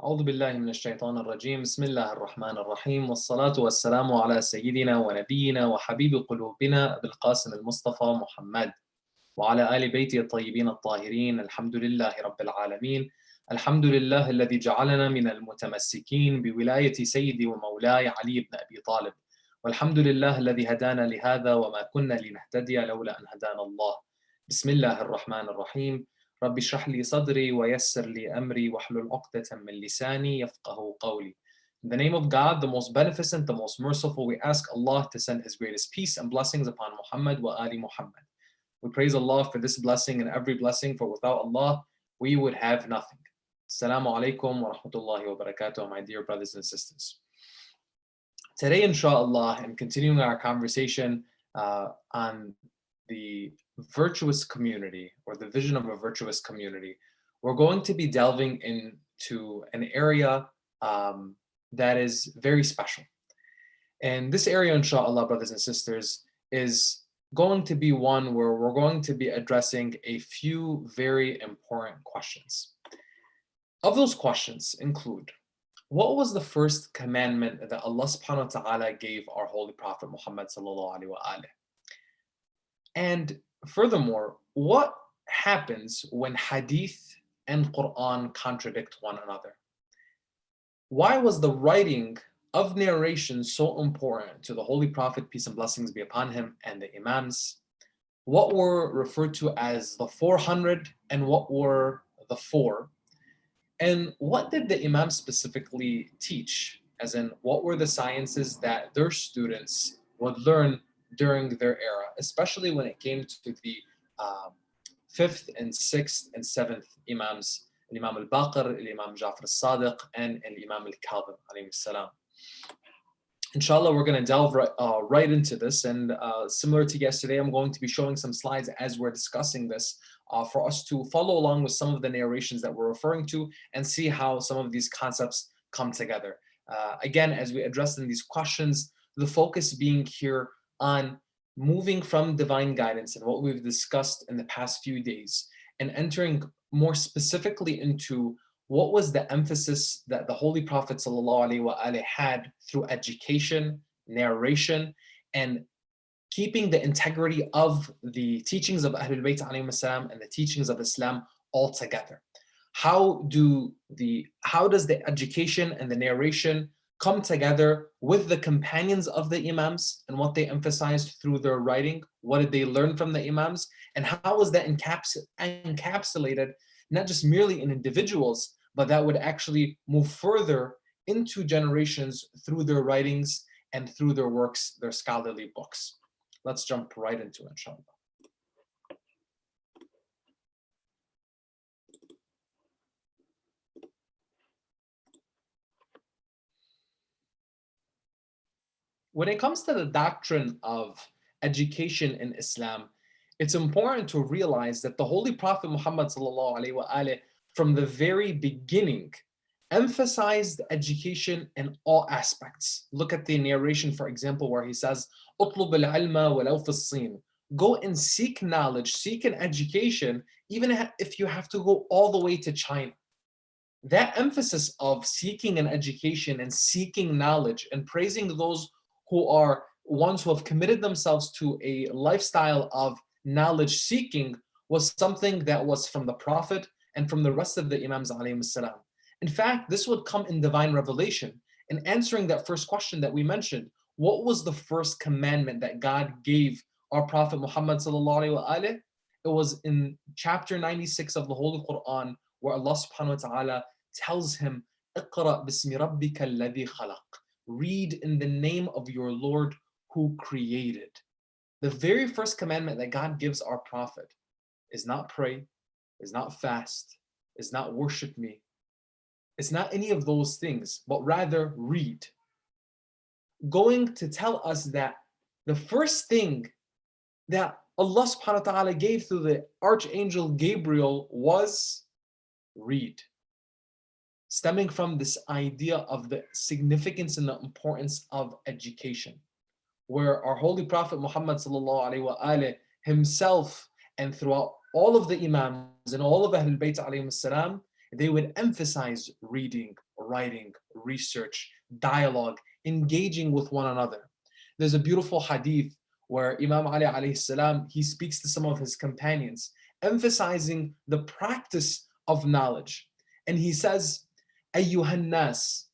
أعوذ بالله من الشيطان الرجيم بسم الله الرحمن الرحيم والصلاة والسلام على سيدنا ونبينا وحبيب قلوبنا أبي القاسم المصطفى محمد وعلى آل بيته الطيبين الطاهرين الحمد لله رب العالمين الحمد لله الذي جعلنا من المتمسكين بولاية سيدي ومولاي علي بن أبي طالب والحمد لله الذي هدانا لهذا وما كنا لنهتدي لولا أن هدانا الله بسم الله الرحمن الرحيم رب اشرح لي صدري ويسر لي أمري واحلل عقدة من لساني يفقه قولي. In the name of God, the most beneficent, the most merciful, we ask Allah to send His greatest peace and blessings upon Muhammad wa ali Muhammad. We praise Allah for this blessing and every blessing, for without Allah, we would have nothing. Assalamu alaikum wa rahmatullahi wa barakatuh, my dear brothers and sisters. Today, inshallah, in continuing our conversation on the virtuous community or the vision of a virtuous community, we're going to be delving into an area that is very special. And this area, inshallah, brothers and sisters, is going to be one where we're going to be addressing a few very important questions. Of those questions include, what was the first commandment that Allah subhanahu wa ta'ala gave our Holy Prophet Muhammad sallallahu alaihi wasallam? And furthermore, what happens when hadith and Quran contradict one another? Why was the writing of narration so important to the Holy Prophet, peace and blessings be upon him, and the Imams? What were referred to as the 400 and what were the 4? And what did the Imams specifically teach? As in, what were the sciences that their students would learn during their era, especially when it came to the 5th and 6th and 7th Imams, Imam al-Baqir, Imam Ja'far al-Sadiq, and Imam al-Kadhim, alayhi salam. Inshallah, we're going to delve right into this, and similar to yesterday, I'm going to be showing some slides as we're discussing this for us to follow along with some of the narrations that we're referring to and see how some of these concepts come together. Again, as we address in these questions, the focus being here on moving from divine guidance and what we've discussed in the past few days and entering more specifically into what was the emphasis that the Holy Prophet ﷺ had through education, narration, and keeping the integrity of the teachings of Ahlul Bayt ﷺ and the teachings of Islam all together. How does the education and the narration come together with the companions of the Imams and what they emphasized through their writing? What did they learn from the Imams? And how was that encapsulated not just merely in individuals, but that would actually move further into generations through their writings and through their works, their scholarly books. Let's jump right into it, inshallah. When it comes to the doctrine of education in Islam, it's important to realize that the Holy Prophet Muhammad ﷺ, from the very beginning, emphasized education in all aspects. Look at the narration, for example, where he says, "Utlub al-ilma walau fi as-sin." Go and seek knowledge, seek an education, even if you have to go all the way to China. That emphasis of seeking an education and seeking knowledge and praising those who are ones who have committed themselves to a lifestyle of knowledge seeking was something that was from the Prophet and from the rest of the Imams alayhi salam. In fact, this would come in divine revelation. In answering that first question that we mentioned, what was the first commandment that God gave our Prophet Muhammad sallallahu alaihi wasallam? It was in chapter 96 of the Holy Quran, where Allah subhanahu wa ta'ala tells him, "Iqra bismi rabbika alladhi khalaq." Read in the name of your Lord who created. The very first commandment that God gives our Prophet is not pray, is not fast, is not worship me. It's not any of those things, but rather read. Going to tell us that the first thing that Allah subhanahu wa ta'ala gave through the Archangel Gabriel was read. Stemming from this idea of the significance and the importance of education, where our Holy Prophet Muhammad sallallahu alaihi wasallam himself and throughout all of the Imams and all of Ahlul Bayt alayhim salam, they would emphasize reading, writing, research, dialogue, engaging with one another. There's a beautiful hadith where Imam Ali alayhi salam, he speaks to some of his companions, emphasizing the practice of knowledge. And he says, أيها الناس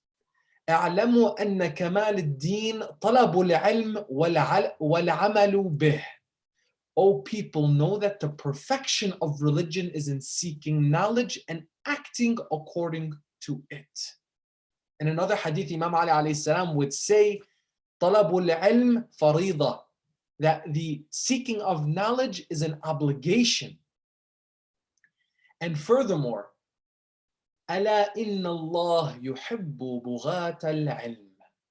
اعلموا أن كمال الدين طلب العلم والعمل به. O people, know that the perfection of religion is in seeking knowledge and acting according to it. In another hadith, Imam Ali alayhi salam would say, طلب العلم فريضة, that the seeking of knowledge is an obligation. And furthermore, ألا إن الله يحب بغاة العلم.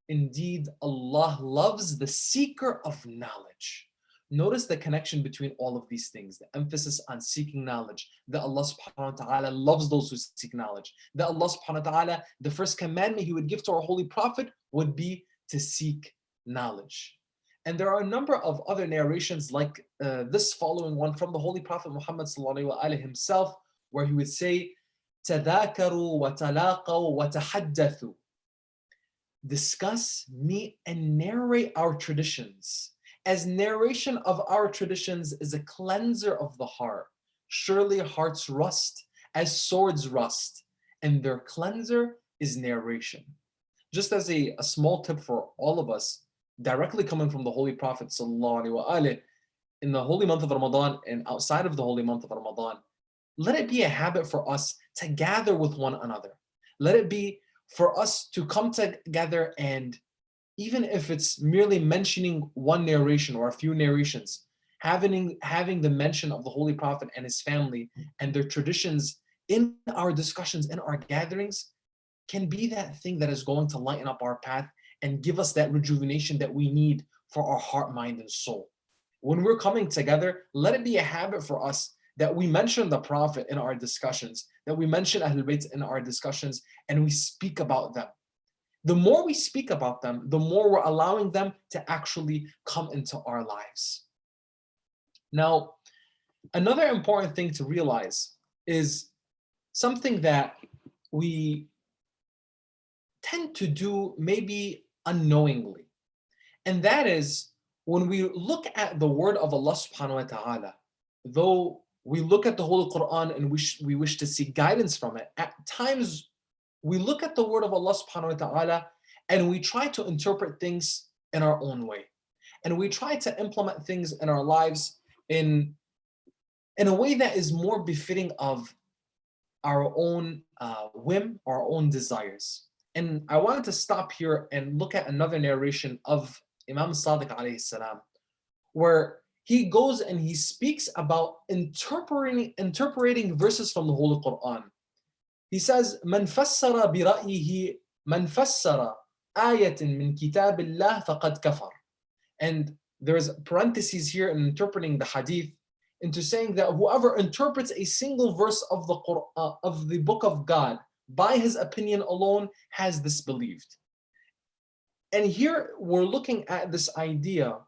Indeed, Allah loves the seeker of knowledge. Notice the connection between all of these things, the emphasis on seeking knowledge, that Allah subhanahu wa ta'ala loves those who seek knowledge, that Allah subhanahu wa ta'ala, the first commandment He would give to our Holy Prophet would be to seek knowledge. And there are a number of other narrations like this following one from the Holy Prophet Muhammad sallallahu alaihi himself, where he would say, تذاكروا وتلاقوا وتحدثوا. Discuss, meet, and narrate our traditions. As narration of our traditions is a cleanser of the heart, surely hearts rust as swords rust, and their cleanser is narration. Just as a small tip for all of us, directly coming from the Holy Prophet ﷺ, in the holy month of Ramadan and outside of the holy month of Ramadan, let it be a habit for us to gather with one another. Let it be for us to come together, and even if it's merely mentioning one narration or a few narrations, having the mention of the Holy Prophet and his family and their traditions in our discussions, in our gatherings, can be that thing that is going to lighten up our path and give us that rejuvenation that we need for our heart, mind, and soul. When we're coming together, let it be a habit for us that we mention the Prophet in our discussions, that we mention Ahlul Bayt in our discussions, and we speak about them. The more we speak about them, the more we're allowing them to actually come into our lives. Now, another important thing to realize is something that we tend to do maybe unknowingly. And that is, when we look at the word of Allah subhanahu wa ta'ala, though we look at the Holy Quran and we wish to seek guidance from it, at times we look at the word of Allah subhanahu wa ta'ala and we try to interpret things in our own way. And we try to implement things in our lives in a way that is more befitting of our own whim, our own desires. And I wanted to stop here and look at another narration of Imam Sadiq alayhi salam, where he goes and he speaks about interpreting verses from the Holy Quran. He says, من فسر برأيه من فسر آية من كتاب الله فقد كفر. And there's parentheses here in interpreting the hadith into saying that whoever interprets a single verse of the Quran, of the book of God, by his opinion alone, has disbelieved. And here we're looking at this idea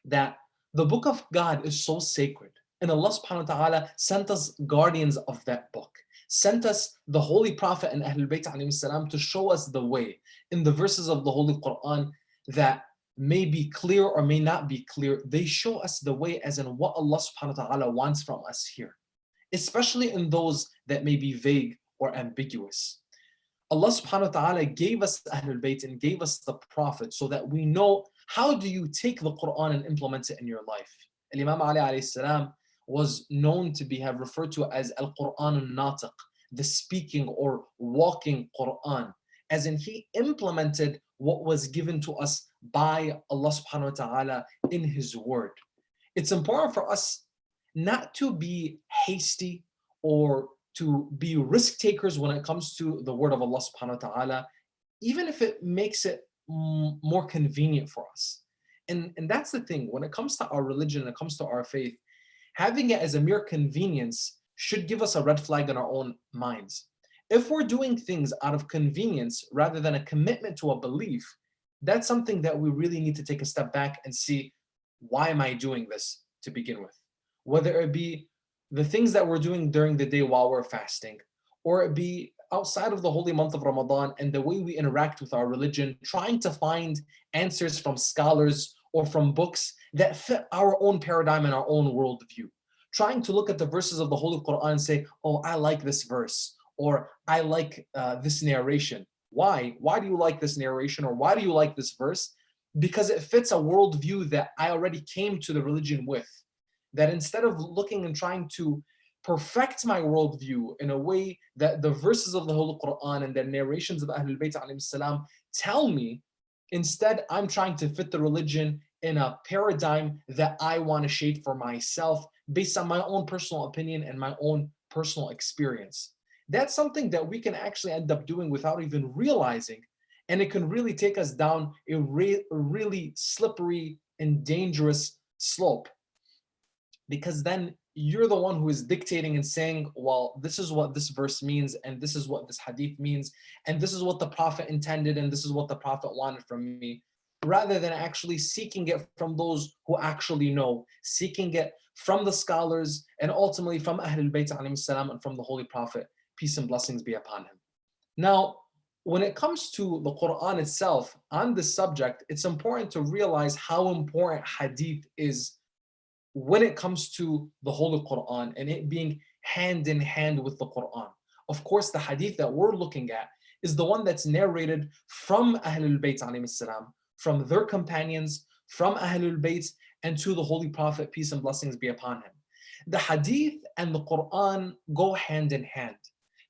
that the book of God is so sacred, and Allah subhanahu wa ta'ala sent us guardians of that book, sent us the Holy Prophet and Ahlul Bayt alayhi salam to show us the way in the verses of the Holy Quran that may be clear or may not be clear. They show us the way as in what Allah subhanahu wa ta'ala wants from us here, especially in those that may be vague or ambiguous. Allah subhanahu wa ta'ala gave us Ahlul Bayt and gave us the Prophet so that we know how do you take the Quran and implement it in your life. Imam Ali alayhi salam was known to have referred to as Al-Quran al-Natiq, the speaking or walking Quran, as in he implemented what was given to us by Allah subhanahu wa ta'ala in his word. It's important for us not to be hasty or to be risk takers when it comes to the word of Allah subhanahu wa ta'ala, even if it makes it more convenient for us. And that's the thing, when it comes to our religion, when it comes to our faith, having it as a mere convenience should give us a red flag in our own minds. If we're doing things out of convenience rather than a commitment to a belief, that's something that we really need to take a step back and see, why am I doing this to begin with? Whether it be the things that we're doing during the day while we're fasting, or it be outside of the holy month of Ramadan and the way we interact with our religion, trying to find answers from scholars or from books that fit our own paradigm and our own worldview. Trying to look at the verses of the Holy Quran and say, oh, I like this verse, or I like this narration. Why? Why do you like this narration, or why do you like this verse? Because it fits a worldview that I already came to the religion with. That instead of looking and trying to perfect my worldview in a way that the verses of the Holy Quran and the narrations of Ahlul Bayt alayhim salam tell me, instead I'm trying to fit the religion in a paradigm that I want to shape for myself based on my own personal opinion and my own personal experience. That's something that we can actually end up doing without even realizing, and it can really take us down a really slippery and dangerous slope, because then you're the one who is dictating and saying, well, this is what this verse means, and this is what this hadith means, and this is what the Prophet intended, and this is what the Prophet wanted from me, rather than actually seeking it from those who actually know, seeking it from the scholars, and ultimately from Ahlul Bayt alayhim salam and from the Holy Prophet, peace and blessings be upon him. Now, when it comes to the Quran itself, on this subject, it's important to realize how important hadith is when it comes to the Holy Quran and it being hand in hand with the Quran. Of course, the hadith that we're looking at is the one that's narrated from Ahlul Bayt alayhim salam, from their companions, from Ahlul Bayt, and to the Holy Prophet, peace and blessings be upon him. The hadith and the Quran go hand in hand,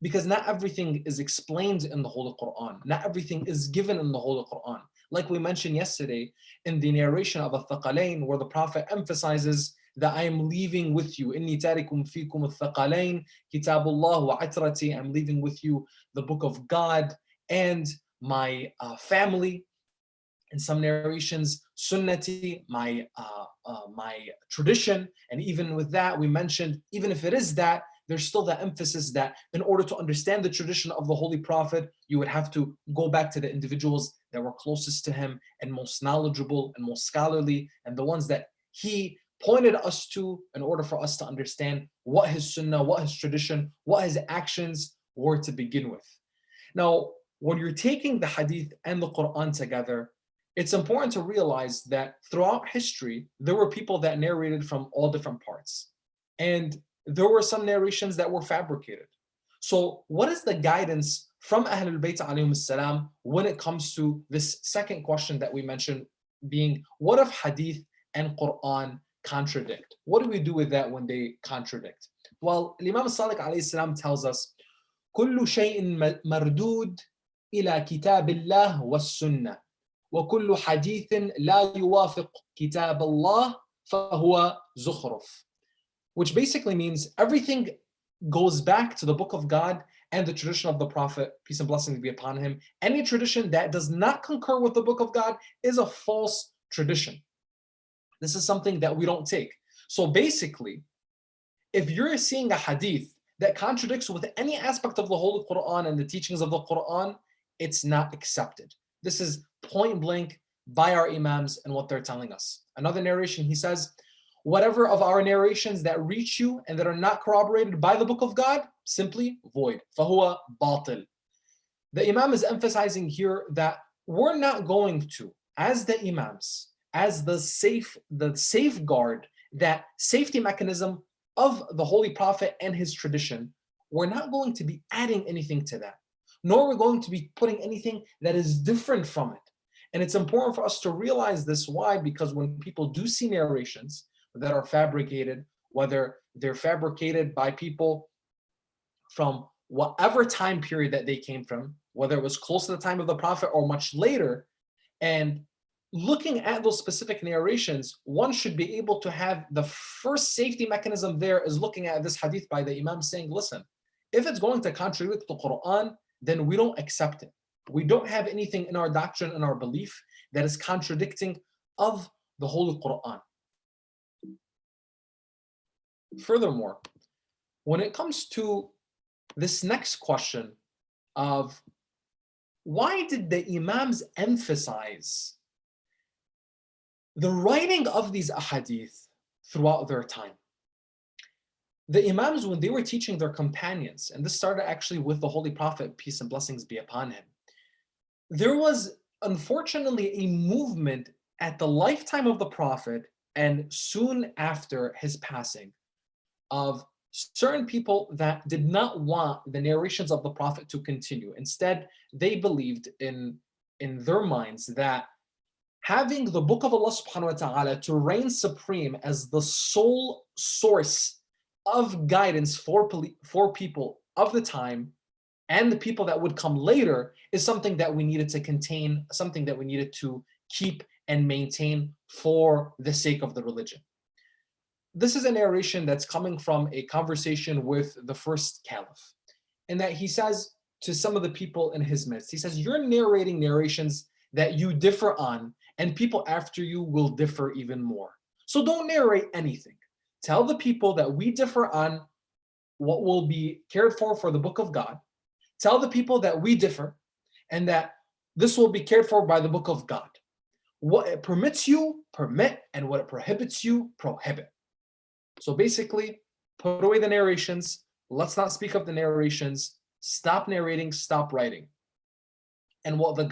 because not everything is explained in the Holy Quran. Not everything is given in the Holy Quran. Like we mentioned yesterday in the narration of Al-Thaqalain, where the Prophet emphasizes that I am leaving with you. Inni tarikum fikum al-thaqalain, kitabullah wa atrati. I'm leaving with you the book of God and my family. In some narrations, sunnati, my tradition. And even with that, we mentioned, even if it is that, there's still the emphasis that in order to understand the tradition of the Holy Prophet, you would have to go back to the individuals that were closest to him and most knowledgeable and most scholarly, and the ones that he pointed us to in order for us to understand what his sunnah, what his tradition, what his actions were to begin with. Now, when you're taking the hadith and the Quran together, it's important to realize that throughout history, there were people that narrated from all different parts. And there were some narrations that were fabricated. So what is the guidance from Ahlul Bayt alayhim salam when it comes to this second question that we mentioned, being what if hadith and Quran contradict? What do we do with that when they contradict? Well, Imam Sadiq alayhi salam tells us, كل شيء مردود إلى كتاب الله والسنة وكل حديث لا يوافق كتاب الله فهو زخرف. Which basically means everything goes back to the book of God and the tradition of the Prophet, peace and blessings be upon him. Any tradition that does not concur with the book of God is a false tradition. This is something that we don't take. So basically, if you're seeing a hadith that contradicts with any aspect of the Holy Quran and the teachings of the Quran, it's not accepted. This is point blank by our imams and what they're telling us. Another narration, he says, whatever of our narrations that reach you and that are not corroborated by the book of God, simply void. فَهُوَ بَاطِل. The Imam is emphasizing here that we're not going to, as the Imams, as the safeguard, that safety mechanism of the Holy Prophet and his tradition, we're not going to be adding anything to that, nor we're going to be putting anything that is different from it. And it's important for us to realize this. Why? Because when people do see narrations that are fabricated, whether they're fabricated by people from whatever time period that they came from, whether it was close to the time of the Prophet or much later, and looking at those specific narrations, one should be able to have the first safety mechanism there is looking at this hadith by the Imam saying, listen, if it's going to contradict the Quran, then we don't accept it. We don't have anything in our doctrine and our belief that is contradicting of the Holy Quran. Furthermore, when it comes to this next question of why did the Imams emphasize the writing of these ahadith throughout their time? The Imams, when they were teaching their companions, and this started actually with the Holy Prophet, peace and blessings be upon him, there was unfortunately a movement at the lifetime of the Prophet and soon after his passing of certain people that did not want the narrations of the Prophet to continue. Instead, they believed in their minds that having the book of Allah subhanahu wa ta'ala to reign supreme as the sole source of guidance for people of the time and the people that would come later is something that we needed to contain, something that we needed to keep and maintain for the sake of the religion. This is a narration that's coming from a conversation with the first caliph, in that he says to some of the people in his midst, he says, you're narrating narrations that you differ on, and people after you will differ even more. So don't narrate anything. Tell the people that we differ on what will be cared for the book of God. Tell the people that we differ and that this will be cared for by the book of God. What it permits you, permit, and what it prohibits you, prohibit. So basically, put away the narrations. Let's not speak of the narrations. Stop narrating, stop writing. And what the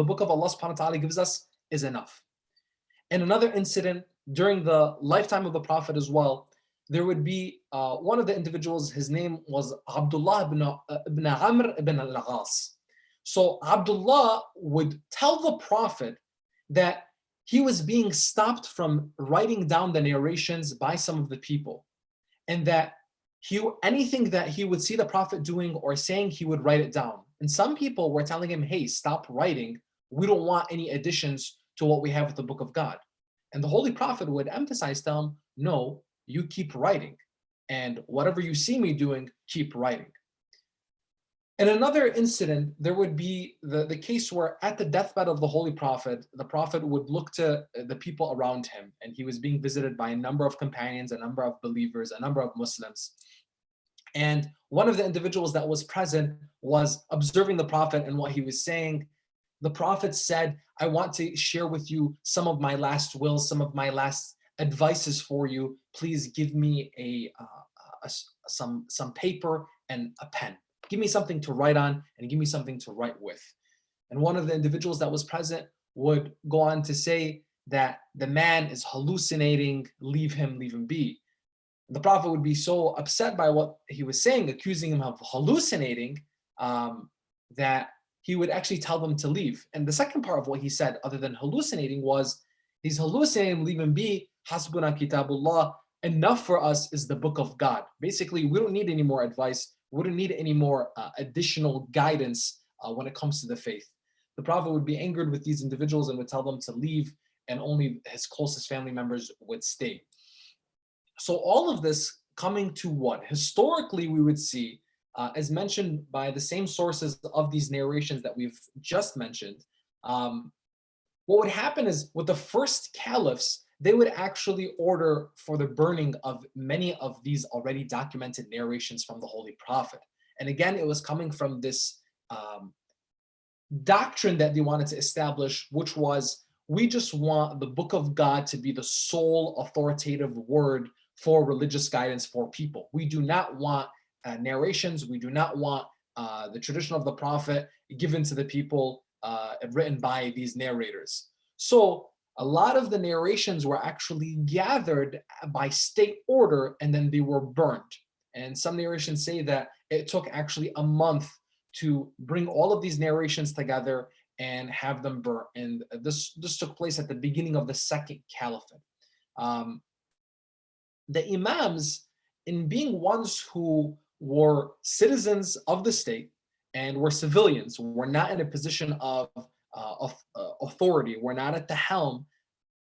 book of Allah subhanahu wa ta'ala gives us is enough. And another incident during the lifetime of the Prophet as well, there would be one of the individuals, his name was Abdullah ibn Amr ibn al-As. So Abdullah would tell the Prophet that he was being stopped from writing down the narrations by some of the people, and that anything that he would see the Prophet doing or saying, he would write it down. And some people were telling him, hey, stop writing. We don't want any additions to what we have with the book of God. And the Holy Prophet would emphasize to him, no, you keep writing. And whatever you see me doing, keep writing. In another incident, there would be the case where at the deathbed of the Holy Prophet, the Prophet would look to the people around him, and he was being visited by a number of companions, a number of believers, a number of Muslims. And one of the individuals that was present was observing the Prophet and what he was saying. The Prophet said, I want to share with you some of my last wills, some of my last advices for you. Please give me some paper and a pen. Give me something to write on and give me something to write with. And one of the individuals that was present would go on to say that the man is hallucinating, leave him be. The Prophet would be so upset by what he was saying, accusing him of hallucinating, that he would actually tell them to leave. And the second part of what he said, other than hallucinating, was he's hallucinating, leave him be, hasbuna kitabullah, enough for us is the book of God. Basically, we don't need any more advice. We don't need any more additional guidance when it comes to the faith. The Prophet would be angered with these individuals and would tell them to leave, and only his closest family members would stay. So all of this coming to what? Historically, we would see, as mentioned by the same sources of these narrations that we've just mentioned, what would happen is with the first caliphs, they would actually order for the burning of many of these already documented narrations from the Holy Prophet. And again, it was coming from this doctrine that they wanted to establish, which was, we just want the book of God to be the sole authoritative word for religious guidance for people. We do not want narrations. We do not want the tradition of the Prophet given to the people, written by these narrators. So a lot of the narrations were actually gathered by state order, and then they were burnt. And some narrations say that it took actually a month to bring all of these narrations together and have them burnt. And this took place at the beginning of the second caliphate. The imams, in being ones who were citizens of the state and were civilians, were not in a position of authority, were not at the helm,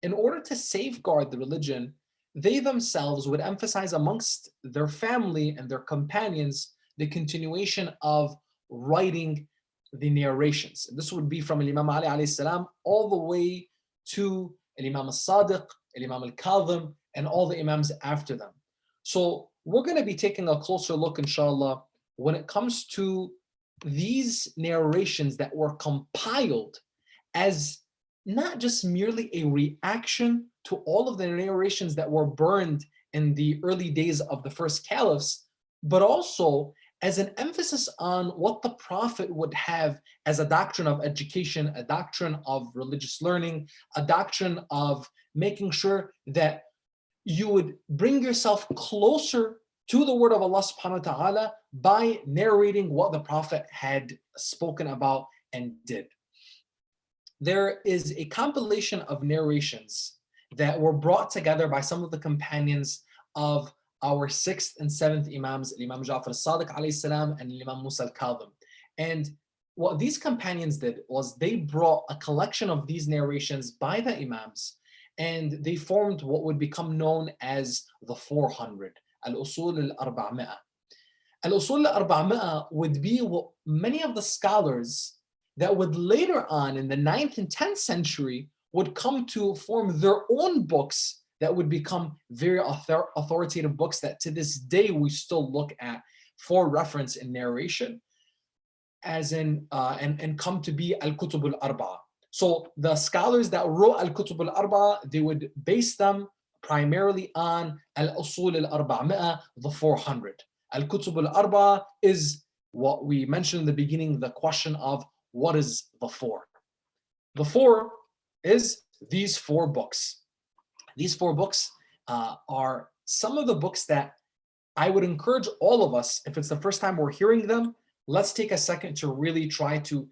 in order to safeguard the religion, they themselves would emphasize amongst their family and their companions the continuation of writing the narrations. This would be from Imam Ali alayhi salam all the way to Imam al-Sadiq, Imam al-Kadhim, and all the imams after them. So we're going to be taking a closer look, inshallah, when it comes to these narrations that were compiled as not just merely a reaction to all of the narrations that were burned in the early days of the first caliphs, but also as an emphasis on what the Prophet would have as a doctrine of education, a doctrine of religious learning, a doctrine of making sure that you would bring yourself closer to the word of Allah subhanahu wa ta'ala by narrating what the Prophet had spoken about and did. There is a compilation of narrations that were brought together by some of the companions of our 6th and 7th Imams, Imam Ja'far al-Sadiq alayhi salam and Imam Musa al-Kadhim. And what these companions did was they brought a collection of these narrations by the Imams, and they formed what would become known as the 400, Al-Usul al-Arba'mi'ah. Al-Usul al-Arba'mi'ah would be what many of the scholars that would later on in the 9th and 10th century would come to form their own books that would become very authoritative books that to this day we still look at for reference in narration, as in and come to be Al-Kutub al-Arba'a. So the scholars that wrote Al-Kutub al-Arba'a, they would base them primarily on Al-Usul al-Arba'mi'ah, the 400. Al-Kutub al-Arba'a is what we mentioned in the beginning, the question of what is the 4? The 4 is these 4 books. These 4 books are some of the books that I would encourage all of us, if it's the first time we're hearing them, let's take a second to really try to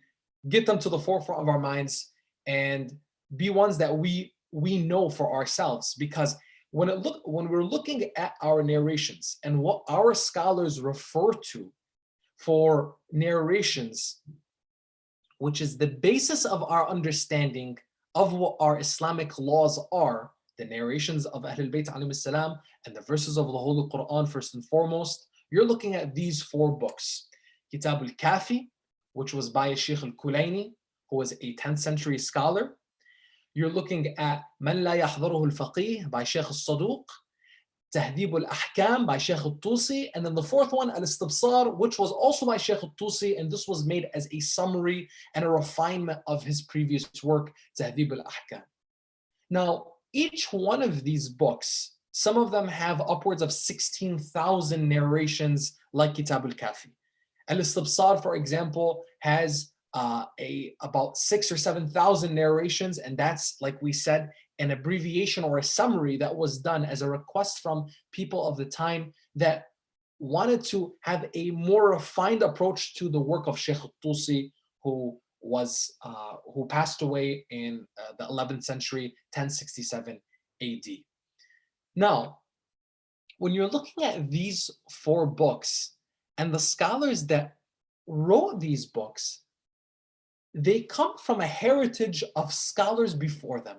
get them to the forefront of our minds and be ones that we know for ourselves. Because when we're looking at our narrations and what our scholars refer to for narrations, which is the basis of our understanding of what our Islamic laws are, the narrations of Ahlul Bayt alayhi salam and the verses of the Holy Quran first and foremost, you're looking at these 4 books. Kitab al-Kafi, which was by Sheikh al-Kulaini, who was a 10th century scholar. You're looking at Man La Yahdharuhu al-Faqih by Sheikh al-Saduq, Tahdib al-Ahkam by Sheikh al-Tusi, and then the 4th one, Al-Istibsar, which was also by Sheikh al-Tusi, and this was made as a summary and a refinement of his previous work, Tahdib al-Ahkam. Now, each one of these books, some of them have upwards of 16,000 narrations like Kitab al-Kafi. Al-Istibsar, for example, has about 6,000 or 7,000 narrations, and that's, like we said, an abbreviation or a summary that was done as a request from people of the time that wanted to have a more refined approach to the work of Sheikh al-Tusi, who passed away in the 11th century, 1067 AD. Now, when you're looking at these 4 books and the scholars that wrote these books, they come from a heritage of scholars before them.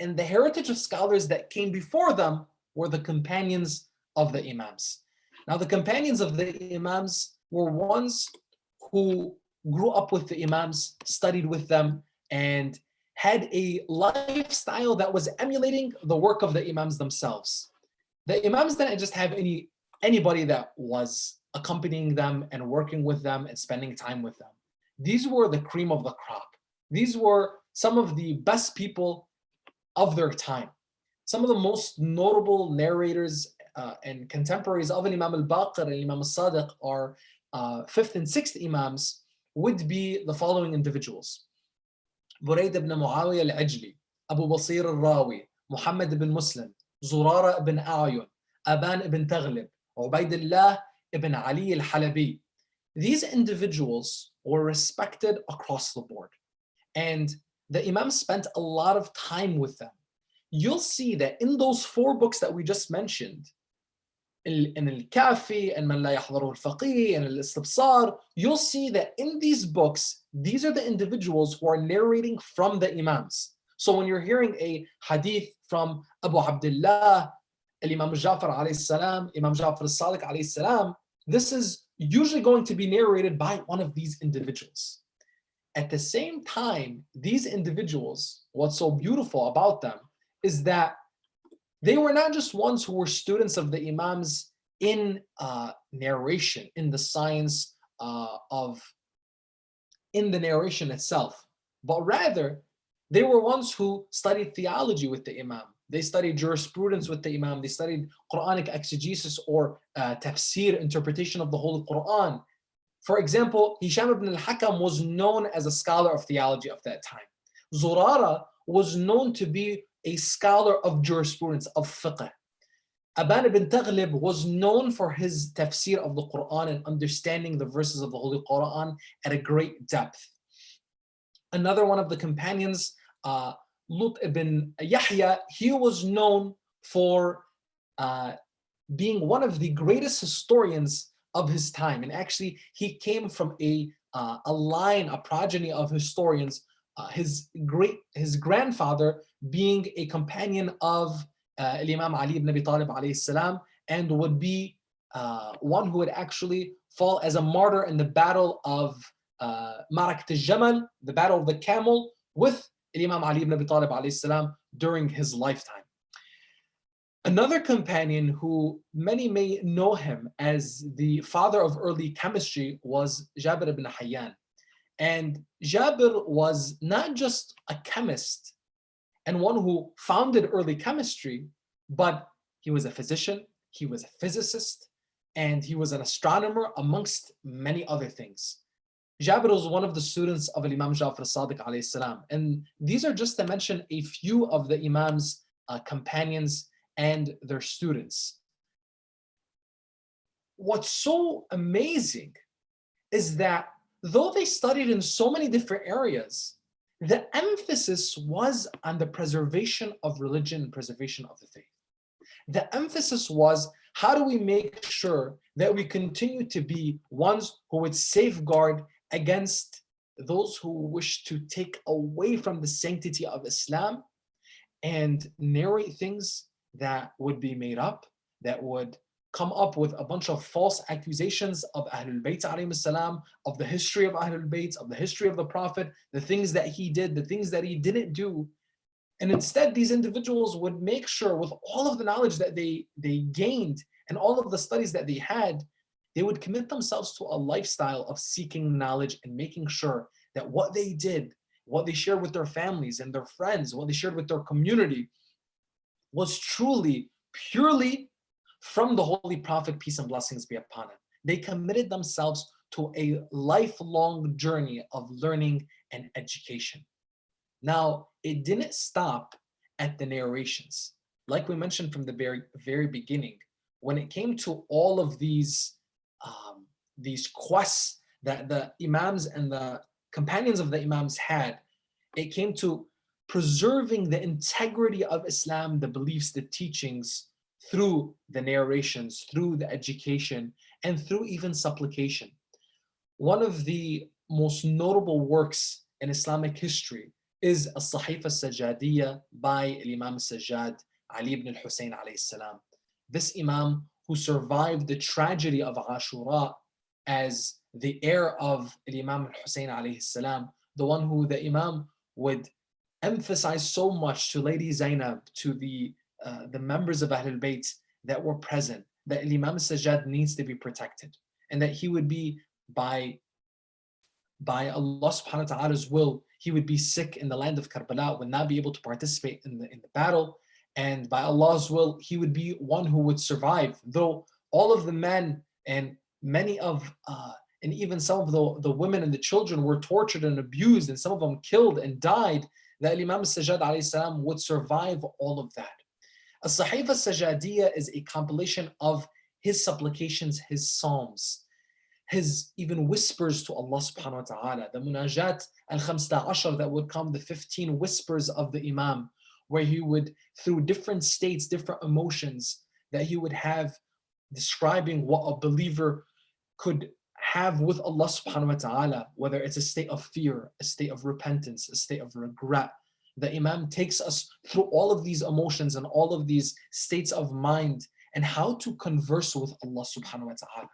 And the heritage of scholars that came before them were the companions of the Imams. Now, the companions of the Imams were ones who grew up with the Imams, studied with them, and had a lifestyle that was emulating the work of the Imams themselves. The Imams didn't just have anybody that was accompanying them and working with them and spending time with them. These were the cream of the crop. These were some of the best people of their time. Some of the most notable narrators and contemporaries of Imam al-Baqir and Imam al-Sadiq, or 5th and 6th Imams, would be the following individuals: Burayd ibn Muawiyah al-Ajli, Abu Basir al-Rawi, Muhammad ibn Muslim, Zurara ibn A'yun, Aban ibn Taghlib, Ubaydullah ibn Ali al-Halabi. These individuals were respected across the board, and the Imam spent a lot of time with them. You'll see that in those 4 books that we just mentioned, in Al-Kafi and Man La Yahdharuhu al-Faqih and Al-Istibsar, you'll see that in these books, these are the individuals who are narrating from the Imams. So when you're hearing a hadith from Abu Abdullah, Imam Ja'far alayhi salam, Imam Ja'far al-Sadiq alayhi salam, this is usually going to be narrated by one of these individuals. At the same time, these individuals, what's so beautiful about them is that they were not just ones who were students of the Imams in narration, in the science in the narration itself, but rather they were ones who studied theology with the Imam. They studied jurisprudence with the Imam. They studied Quranic exegesis or tafsir, interpretation of the Holy Quran. For example, Hisham ibn al-Hakam was known as a scholar of theology of that time. Zurara was known to be a scholar of jurisprudence, of fiqh. Aban ibn Taghlib was known for his tafsir of the Quran and understanding the verses of the Holy Quran at a great depth. Another one of the companions, Lut ibn Yahya, he was known for being one of the greatest historians of his time. And actually, he came from a line, a progeny of historians, his grandfather being a companion of Imam Ali ibn Abi Talib alayhi salam, and would be one who would actually fall as a martyr in the battle of Ma'arakat al-Jamal, the battle of the camel, with Imam Ali ibn Abi Talib alayhi salam during his lifetime. Another companion who many may know him as the father of early chemistry was Jabir ibn Hayyan. And Jabir was not just a chemist and one who founded early chemistry, but he was a physician, he was a physicist, and he was an astronomer, amongst many other things. Jabir was one of the students of Imam Ja'far as-Sadiq alayhi salam. And these are just to mention a few of the Imam's companions and their students. What's so amazing is that though they studied in so many different areas, the emphasis was on the preservation of religion and preservation of the faith. The emphasis was, how do we make sure that we continue to be ones who would safeguard against those who wish to take away from the sanctity of Islam and narrate things that would be made up, that would come up with a bunch of false accusations of Ahlul Bayt alayhim salam, of the history of Ahlul Bayt, of the history of the Prophet, the things that he did, the things that he didn't do. And instead, these individuals would make sure, with all of the knowledge that they gained and all of the studies that they had, they would commit themselves to a lifestyle of seeking knowledge and making sure that what they did, what they shared with their families and their friends, what they shared with their community, was truly, purely from the Holy Prophet, peace and blessings be upon him. They committed themselves to a lifelong journey of learning and education. Now, it didn't stop at the narrations. Like we mentioned from the very, very beginning, when it came to all of these quests that the Imams and the companions of the Imams had, it came to preserving the integrity of Islam, the beliefs, the teachings, through the narrations, through the education, and through even supplication. One of the most notable works in Islamic history is As-Sahifa Sajadiyya by Imam Sajjad, Ali ibn al-Husayn alayhi salam. This Imam who survived the tragedy of Ashura as the heir of Imam al-Husayn alayhi salam, the one who the Imam would emphasize so much to Lady Zainab, to the members of Ahlul Bayt that were present, that Imam Sajjad needs to be protected, and that he would be, by Allah subhanahu wa ta'ala's will, he would be sick in the land of Karbala, would not be able to participate in the battle, and by Allah's will, he would be one who would survive. Though all of the men and many of, and even some of the women and the children were tortured and abused, and some of them killed and died, that Imam Sajjad alayhi salam would survive all of that. As-Sahifa Sajadiyya is a compilation of his supplications, his psalms, his even whispers to Allah subhanahu wa ta'ala, the munajat al-khamsta ashar that would come, the 15 whispers of the Imam, where he would, through different states, different emotions that he would have, describing what a believer could have with Allah subhanahu wa ta'ala, whether it's a state of fear, a state of repentance, a state of regret. The Imam takes us through all of these emotions and all of these states of mind and how to converse with Allah subhanahu wa ta'ala.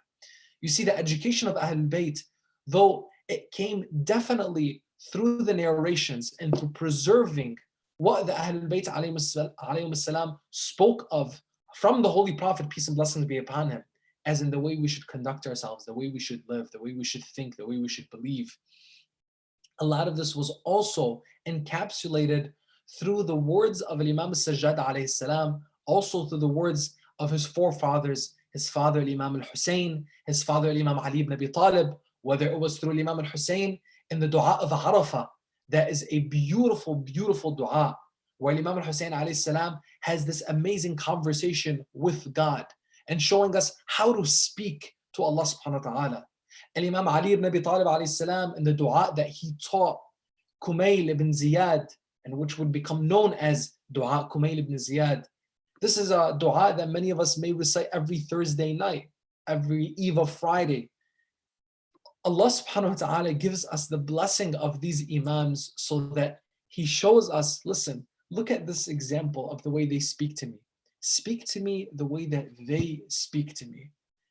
You see, the education of Ahlul Bayt, though it came definitely through the narrations and through preserving what the Ahlul Bayt alayhim salam spoke of from the Holy Prophet, peace and blessings be upon him, as in the way we should conduct ourselves, the way we should live, the way we should think, the way we should believe. A lot of this was also encapsulated through the words of Imam al-Sajjad alayhi salam, also through the words of his forefathers, his father Imam al-Hussein, his father Imam Ali ibn Abi Talib, whether it was through Imam al-Hussein in the dua of Arafah. That is a beautiful, beautiful dua where Imam al-Hussein alayhi salam has this amazing conversation with God and showing us how to speak to Allah subhanahu wa ta'ala. And Imam Ali ibn Abi Talib alayhi salam in the dua that he taught Kumail ibn Ziyad, and which would become known as Dua Kumail ibn Ziyad. This is a dua that many of us may recite every Thursday night, every eve of Friday. Allah subhanahu wa ta'ala gives us the blessing of these imams so that He shows us, listen, look at this example of the way they speak to me. Speak to me the way that they speak to me.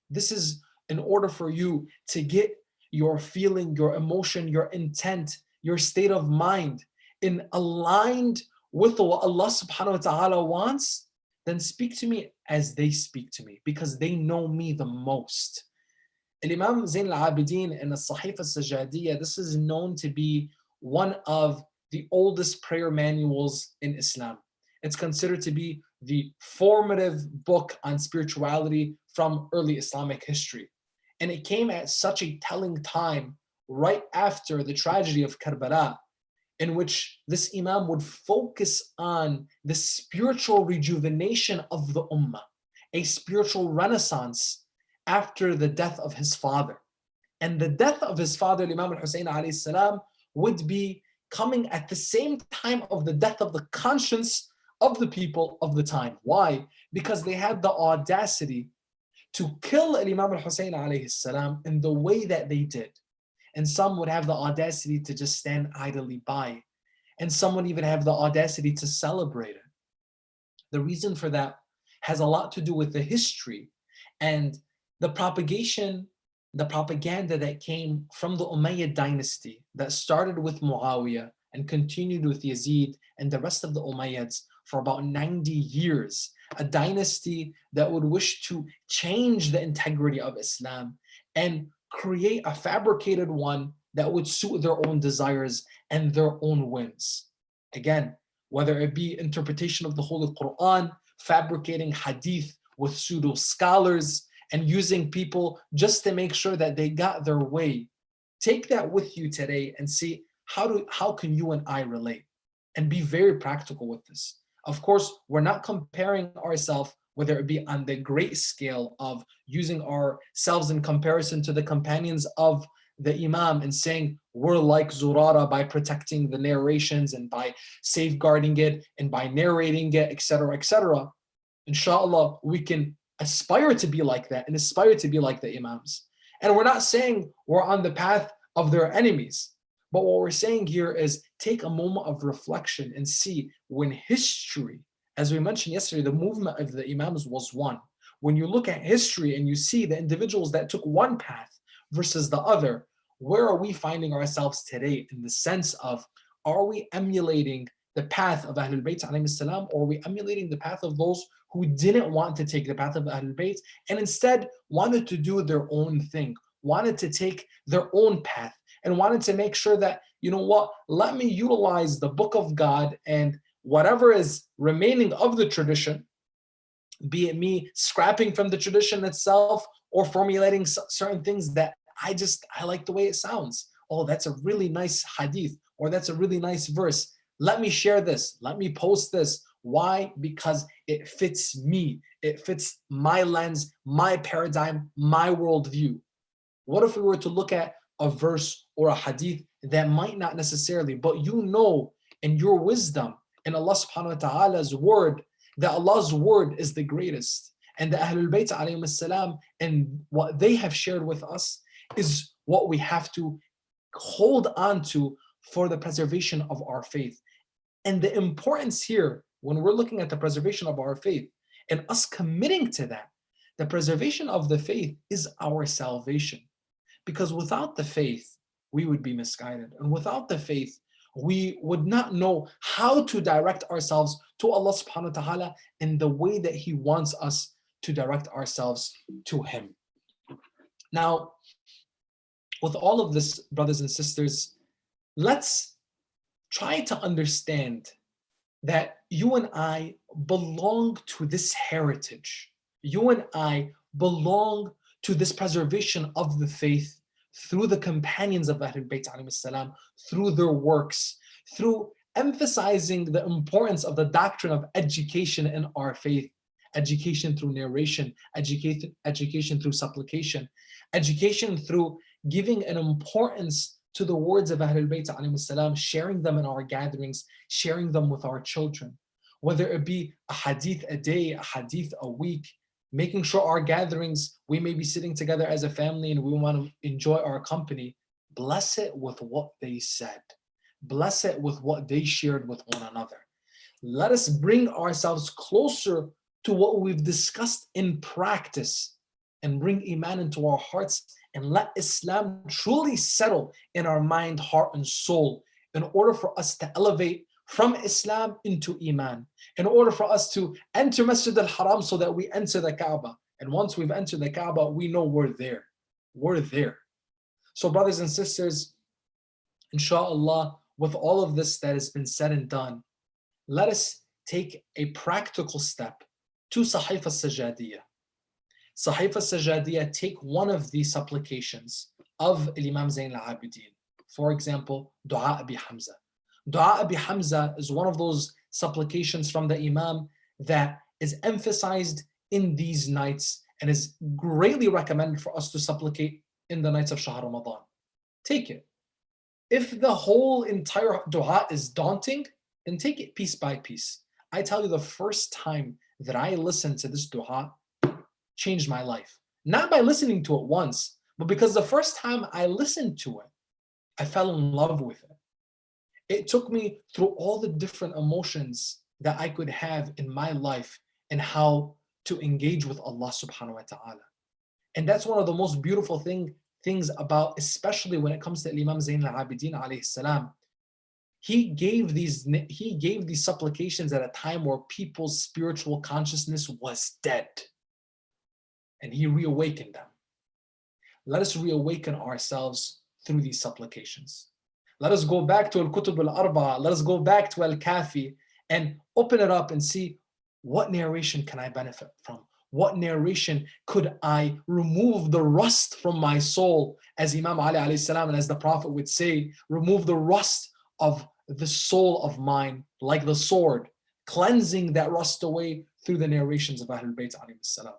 This is in order for you to get your feeling, your emotion, your intent, your state of mind in aligned with what Allah subhanahu wa ta'ala wants, then speak to me as they speak to me, because they know me the most. Imam Zain al-Abidin in the Sahifa al-Sajjadiyya, this is known to be one of the oldest prayer manuals in Islam. It's considered to be the formative book on spirituality from early Islamic history. And it came at such a telling time right after the tragedy of Karbala, in which this Imam would focus on the spiritual rejuvenation of the Ummah, a spiritual renaissance after the death of his father. And the death of his father, Imam al-Hussein alayhi salam, would be coming at the same time of the death of the conscience of the people of the time. Why? Because they had the audacity to kill Imam al-Hussein alayhi salam in the way that they did. And some would have the audacity to just stand idly by. And some would even have the audacity to celebrate it. The reason for that has a lot to do with the history and the propaganda that came from the Umayyad dynasty that started with Muawiyah and continued with Yazid and the rest of the Umayyads for about 90 years. A dynasty that would wish to change the integrity of Islam and create a fabricated one that would suit their own desires and their own whims. Again, whether it be interpretation of the Holy Quran, fabricating hadith with pseudo scholars, and using people just to make sure that they got their way. Take that with you today and see how can you and I relate, and be very practical with this. Of course, we're not comparing ourselves, whether it be on the great scale of using ourselves in comparison to the companions of the Imam and saying we're like Zurara by protecting the narrations and by safeguarding it and by narrating it, etc., etc. Inshallah, we can aspire to be like that and aspire to be like the Imams. And we're not saying we're on the path of their enemies. But what we're saying here is take a moment of reflection and see when history, as we mentioned yesterday, the movement of the Imams was one. When you look at history and you see the individuals that took one path versus the other, where are we finding ourselves today in the sense of, are we emulating the path of Ahlul Bayt alayhi salam, or are we emulating the path of those who didn't want to take the path of Ahlul Bayt and instead wanted to do their own thing, wanted to take their own path, and wanted to make sure that, you know what, let me utilize the book of God and whatever is remaining of the tradition, be it me scrapping from the tradition itself or formulating certain things that I like the way it sounds. Oh, that's a really nice hadith, or that's a really nice verse. Let me share this. Let me post this. Why? Because it fits me. It fits my lens, my paradigm, my worldview. What if we were to look at a verse or a hadith that might not necessarily, but you know in your wisdom, in Allah subhanahu wa ta'ala's word, that Allah's word is the greatest. And the Ahlul Bayt alayhim salam and what they have shared with us is what we have to hold on to for the preservation of our faith. And the importance here, when we're looking at the preservation of our faith and us committing to that, the preservation of the faith is our salvation. Because without the faith, we would be misguided. And without the faith, we would not know how to direct ourselves to Allah subhanahu wa ta'ala in the way that He wants us to direct ourselves to Him. Now, with all of this, brothers and sisters, let's try to understand that you and I belong to this heritage. You and I belong to this preservation of the faith through the companions of Ahlul Bayt alayhi salam, through their works, through emphasizing the importance of the doctrine of education in our faith, education through narration, education through supplication, education through giving an importance to the words of Ahlul Bayt alayhi salam, sharing them in our gatherings, sharing them with our children, whether it be a hadith a day, a hadith a week, making sure our gatherings, we may be sitting together as a family and we want to enjoy our company. Bless it with what they said. Bless it with what they shared with one another. Let us bring ourselves closer to what we've discussed in practice and bring Iman into our hearts and let Islam truly settle in our mind, heart, and soul in order for us to elevate from Islam into Iman, in order for us to enter Masjid al-Haram so that we enter the Kaaba. And once we've entered the Kaaba, we know we're there. We're there. So brothers and sisters, inshallah, with all of this that has been said and done, let us take a practical step to Sahif al-Sajadiyah. Sahif al-Sajadiyah, take one of the supplications of Imam Zayn al-Abidin. For example, Dua Abi Hamza. Dua Abi Hamza is one of those supplications from the Imam that is emphasized in these nights and is greatly recommended for us to supplicate in the nights of Shahr Ramadan. Take it. If the whole entire dua is daunting, then take it piece by piece. I tell you, the first time that I listened to this dua changed my life. Not by listening to it once, but because the first time I listened to it, I fell in love with it. It took me through all the different emotions that I could have in my life and how to engage with Allah subhanahu wa ta'ala. And that's one of the most beautiful things about, especially when it comes to Imam Zayn al-Abidin alayhi salam. He gave these supplications at a time where people's spiritual consciousness was dead. And he reawakened them. Let us reawaken ourselves through these supplications. Let us go back to Al-Kutub Al-Arba'a. Let us go back to Al-Kafi and open it up and see, what narration can I benefit from? What narration could I remove the rust from my soul? As Imam Ali alayhi salam and as the Prophet would say, remove the rust of the soul of mine like the sword, cleansing that rust away through the narrations of Ahlul Bayt alayhi salam.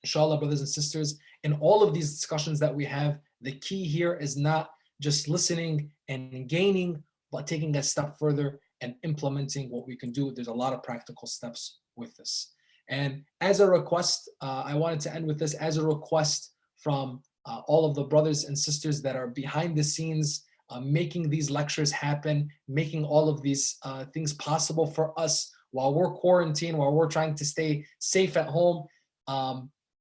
Inshallah, brothers and sisters, in all of these discussions that we have, the key here is not just listening and gaining, but taking a step further and implementing what we can do. There's a lot of practical steps with this. And as a request, I wanted to end with this as a request from all of the brothers and sisters that are behind the scenes, making these lectures happen, making all of these things possible for us while we're quarantined, while we're trying to stay safe at home.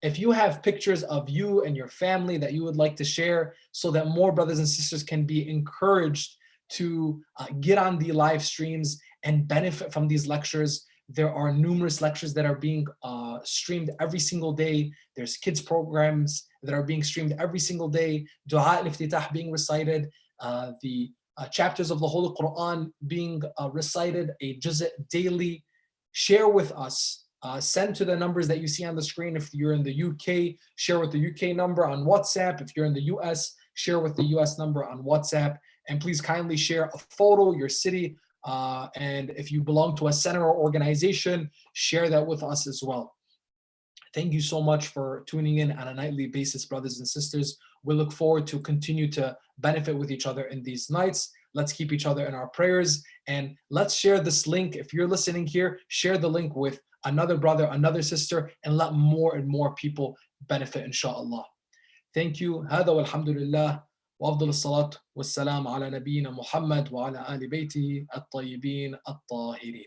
If you have pictures of you and your family that you would like to share so that more brothers and sisters can be encouraged to get on the live streams and benefit from these lectures. There are numerous lectures that are being streamed every single day. There's kids programs that are being streamed every single day. Dua al-Iftitah being recited. The chapters of the Holy Quran being recited, a juz' daily. Share with us. Send to the numbers that you see on the screen. If you're in the UK, share with the UK number on WhatsApp. If you're in the US, share with the US number on WhatsApp. And please kindly share a photo, your city, and if you belong to a center or organization, share that with us as well. Thank you so much for tuning in on a nightly basis, brothers and sisters. We look forward to continue to benefit with each other in these nights. Let's keep each other in our prayers, and let's share this link. If you're listening here, share the link with another brother, another sister, and let more and more people benefit, inshallah. Thank you. هذا والحمد لله وأفضل الصلاة والسلام على نبينا محمد وعلى آل بيته الطيبين الطاهرين.